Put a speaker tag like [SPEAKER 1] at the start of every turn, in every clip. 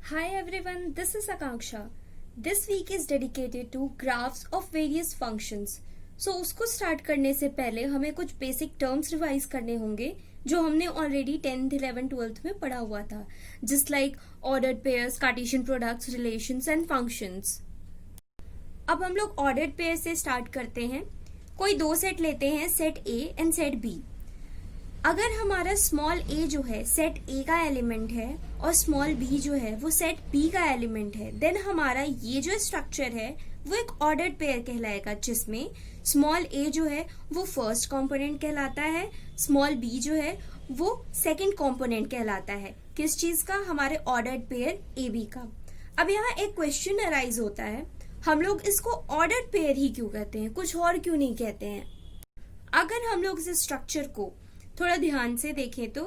[SPEAKER 1] Hi everyone, this is Akanksha. This week is dedicated to graphs of various functions. So उसको start करने से पहले हमें कुछ बेसिक टर्म्स रिवाइज करने होंगे जो हमने ऑलरेडी 10th, 11th, 12th में पढ़ा हुआ था, just like ordered pairs, Cartesian products, relations and functions. अब हम लोग ऑर्डर्ड पेयर से स्टार्ट करते हैं. कोई दो सेट लेते हैं, set A and set B. अगर हमारा स्मॉल ए जो है सेट ए का एलिमेंट है और स्मॉल बी जो है वो सेट बी का एलिमेंट है, देन हमारा ये जो स्ट्रक्चर है वो एक ऑर्डर्ड पेयर कहलाएगा, जिसमें स्मॉल ए जो है वो फर्स्ट कंपोनेंट कहलाता है, स्मॉल बी जो है वो सेकंड कंपोनेंट कहलाता है. किस चीज का? हमारे ऑर्डर्ड पेयर ए बी का. अब यहाँ एक क्वेश्चन अराइज होता है, हम लोग इसको ऑर्डर्ड पेयर ही क्यों कहते हैं, कुछ और क्यों नहीं कहते हैं? अगर हम लोग इस स्ट्रक्चर को थोड़ा ध्यान से देखें तो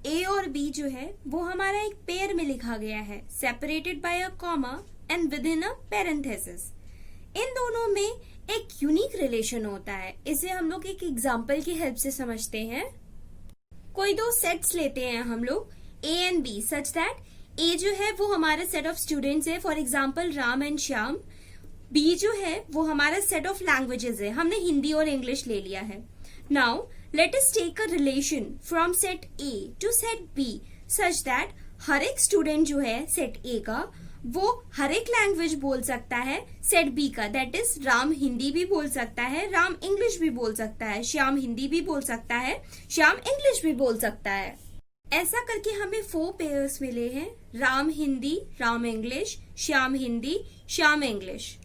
[SPEAKER 1] ए और बी जो है वो हमारा एक पेयर में लिखा गया है, separated by a comma and within a parenthesis. इन दोनों में एक यूनिक रिलेशन होता है. इसे हम लोग एक एग्जांपल की हेल्प से समझते हैं. कोई दो सेट्स लेते हैं हम लोग A and B, such that A जो है वो हमारा सेट ऑफ स्टूडेंट्स है, for example Ram and Shyam. B जो है वो हमारा सेट ऑफ लैंग्वेजेस है, हमने हिंदी और इंग्लिश ले लिया है. Now let us take a relation from set A to set B such that हर एक स्टूडेंट जो है सेट A का वो हर एक लैंग्वेज बोल सकता है सेट B का. दैट इज राम हिंदी भी बोल सकता है, राम इंग्लिश भी बोल सकता है, श्याम हिंदी भी बोल सकता है, श्याम इंग्लिश भी बोल सकता है. ऐसा करके हमें 4 पेयर्स मिले हैं, राम हिंदी, राम इंग्लिश, श्याम हिंदी, श्याम इंग्लिश.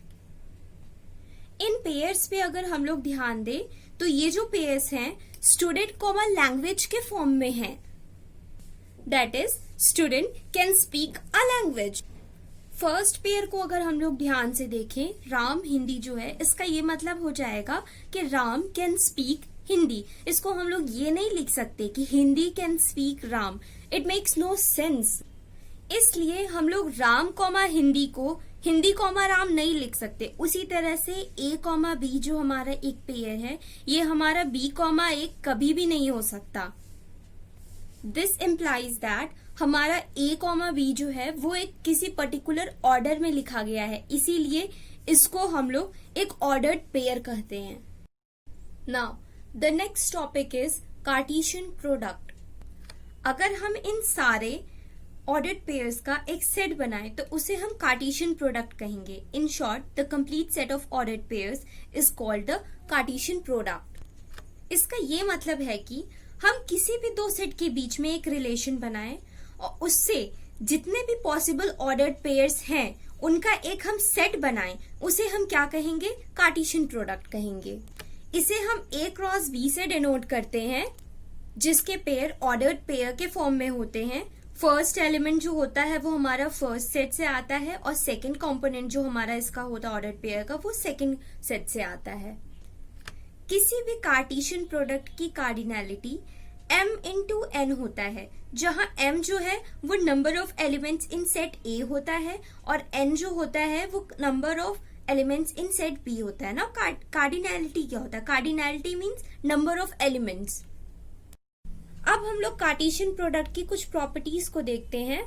[SPEAKER 1] इन पेयर्स पे अगर हम लोग ध्यान दें तो ये जो पेयर्स हैं स्टूडेंट कॉमा लैंग्वेज के फॉर्म में है. That is student can speak a language. First pair को अगर हम लोग ध्यान से देखें, राम हिंदी जो है इसका ये मतलब हो जाएगा कि राम कैन स्पीक हिंदी. इसको हम लोग ये नहीं लिख सकते कि Hindi can speak Ram, it makes no sense. इसलिए हम लोग राम कॉमा हिंदी को हिंदी कॉमा राम नहीं लिख सकते. उसी तरह से ए कॉमा बी जो हमारा एक पेयर है, ये हमारा बी कॉमा ए कभी भी नहीं हो सकता. दिस इम्प्लाइज दैट हमारा ए कॉमा बी जो है वो एक किसी पर्टिकुलर ऑर्डर में लिखा गया है, इसीलिए इसको हम लोग एक ऑर्डर्ड पेयर कहते हैं. Now the next topic is Cartesian product. अगर हम इन सारे ऑर्डर्ड पेयर्स का एक सेट बनाए तो उसे हम कार्टेशियन प्रोडक्ट कहेंगे. In short, the complete set of ordered pairs is called the Cartesian product. इसका ये मतलब है कि हम किसी भी दो सेट के बीच में एक रिलेशन बनाएं और उससे जितने भी पॉसिबल ऑर्डर्ड पेयर्स हैं उनका एक हम सेट बनाएं, उसे हम क्या कहेंगे? कार्टेशियन प्रोडक्ट कहेंगे. इसे हम ए क्रॉस बी से डिनोट करते हैं, जिसके पेयर ऑर्डर्ड पेयर के फॉर्म में होते हैं. फर्स्ट एलिमेंट जो होता है वो हमारा फर्स्ट सेट से आता है और सेकंड कंपोनेंट जो हमारा इसका होता है ऑर्डर्ड पेयर का वो सेकंड सेट से आता है. किसी भी कार्टेशियन प्रोडक्ट की कार्डिनैलिटी m इंटू एन होता है, जहां m जो है वो number of elements in set A होता है और n जो होता है वो number of elements in set B होता है. ना कार्डिनैलिटी क्या होता है? Cardinality means number of elements. अब हम लोग कार्टेशियन प्रोडक्ट की कुछ प्रॉपर्टीज को देखते हैं.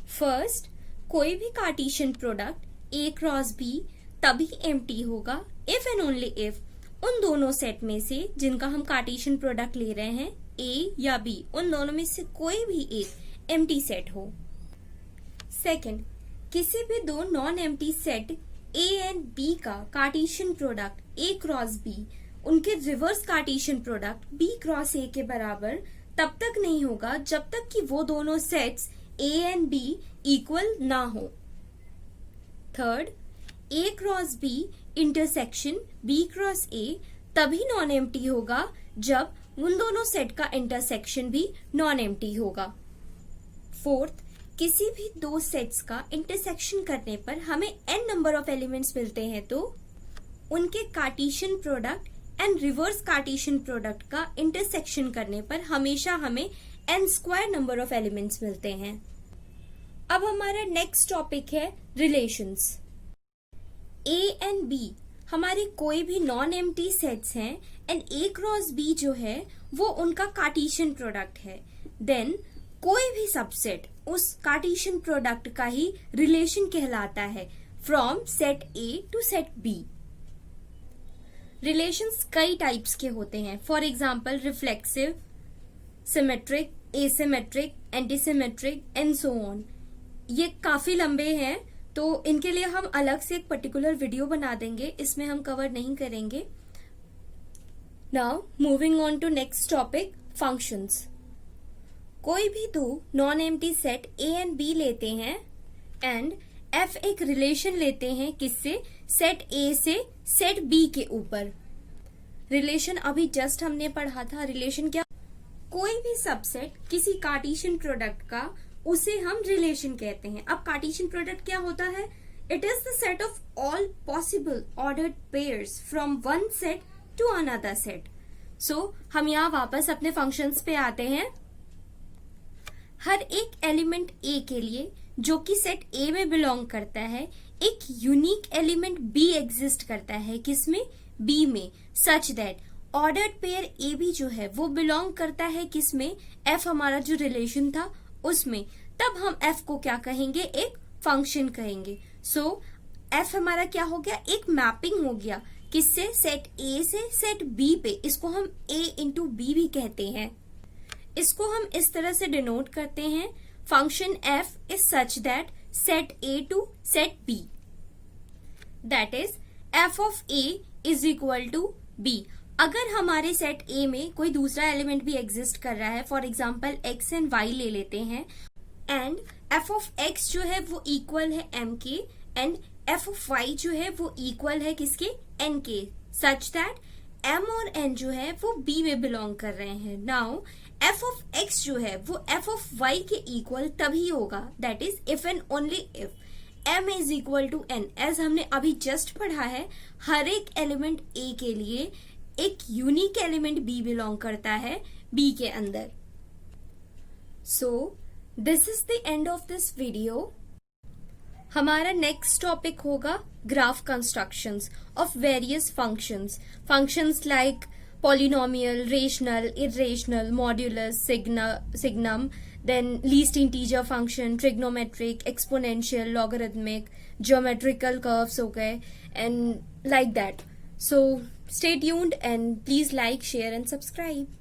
[SPEAKER 1] फर्स्ट, कोई भी Cartesian product A cross B तभी एम्प्टी होगा इफ एंड ओनली इफ उन दोनों सेट में से जिनका हम कार्टेशियन प्रोडक्ट ले रहे हैं ए या बी, उन दोनों में से कोई भी एक एम्प्टी सेट हो. सेकंड, किसी भी दो non empty set A and B का Cartesian product A cross B उनके reverse Cartesian product B cross A के बराबर तब तक नहीं होगा जब तक कि वो दोनों sets A and B equal ना हो. Third, A cross B intersection B cross A तभी नॉन एम्प्टी होगा जब उन दोनों सेट का इंटरसेक्शन भी नॉन एम्प्टी होगा. फोर्थ, किसी भी दो सेट्स का इंटरसेक्शन करने पर हमें n नंबर ऑफ एलिमेंट्स मिलते हैं तो उनके Cartesian product and reverse Cartesian product का इंटरसेक्शन करने पर हमेशा हमें n square number of elements मिलते हैं. अब हमारा नेक्स्ट टॉपिक है रिलेशंस. ए एंड बी हमारी कोई भी नॉन एम्प्टी सेट्स हैं एंड ए क्रॉस बी जो है वो उनका कार्टेशियन प्रोडक्ट है. देन कोई भी सबसेट उस कार्टेशियन प्रोडक्ट का ही रिलेशन कहलाता है from set A to set B. Relations कई टाइप्स के होते हैं, for example reflexive, symmetric, asymmetric, antisymmetric and so on. ये काफी लंबे हैं तो इनके लिए हम अलग से एक पर्टिकुलर वीडियो बना देंगे, इसमें हम कवर नहीं करेंगे। Now moving on to next topic, functions. कोई भी दो non empty set A and B लेते हैं एंड एफ एक रिलेशन लेते हैं किससे, सेट ए से सेट बी के ऊपर। रिलेशन अभी जस्ट हमने पढ़ा था, रिलेशन क्या, कोई भी सबसेट किसी कार्टेशियन प्रोडक्ट का उसे हम रिलेशन कहते हैं। अब कार्टेशियन प्रोडक्ट क्या होता है, it is the set of all possible ordered pairs from one set to another set. So हम यहाँ वापस अपने फंक्शंस पे आते हैं। हर एक एलिमेंट ए के लिए जो कि सेट ए में बिलोंग करता है, एक यूनिक एलिमेंट बी एग्जिस्ट करता है, किसमें, बी में, such that ordered pair A B जो है वो बिलोंग करता है किसमें, एफ हमारा जो रिलेशन था उसमें। तब हम एफ को क्या कहेंगे, एक फंक्शन कहेंगे। सो एफ हमारा क्या हो गया, एक मैपिंग हो गया किससे, सेट ए से सेट बी पे। इसको हम ए इंटू बी भी कहते हैं। इसको हम इस तरह से डिनोट करते हैं, function f is such that set A to set B, that is f of A is equal to B. अगर हमारे सेट ए में कोई दूसरा एलिमेंट भी एग्जिस्ट कर रहा है, for example x and y ले लेते हैं, एंड एफ ऑफ एक्स जो है वो इक्वल है एम के एंड एफ ऑफ वाई जो है वो इक्वल है किसके, एन के, सच दैट एम और एन जो है वो बी में बिलोंग कर रहे हैं। नाउ एफ ऑफ एक्स जो है वो एफ ऑफ वाई के इक्वल तभी होगा, that is if and only if m is equal to n. As हमने अभी जस्ट पढ़ा है, हर एक एलिमेंट ए के लिए एक यूनिक एलिमेंट बी बिलोंग करता है बी के अंदर। So this is the end of this video. हमारा नेक्स्ट टॉपिक होगा graph constructions of various functions. Functions like polynomial, rational, irrational, modulus, signum, then least integer function, trigonometric, exponential, logarithmic, geometrical curves हो गए and like that. So stay tuned and please like, share and subscribe.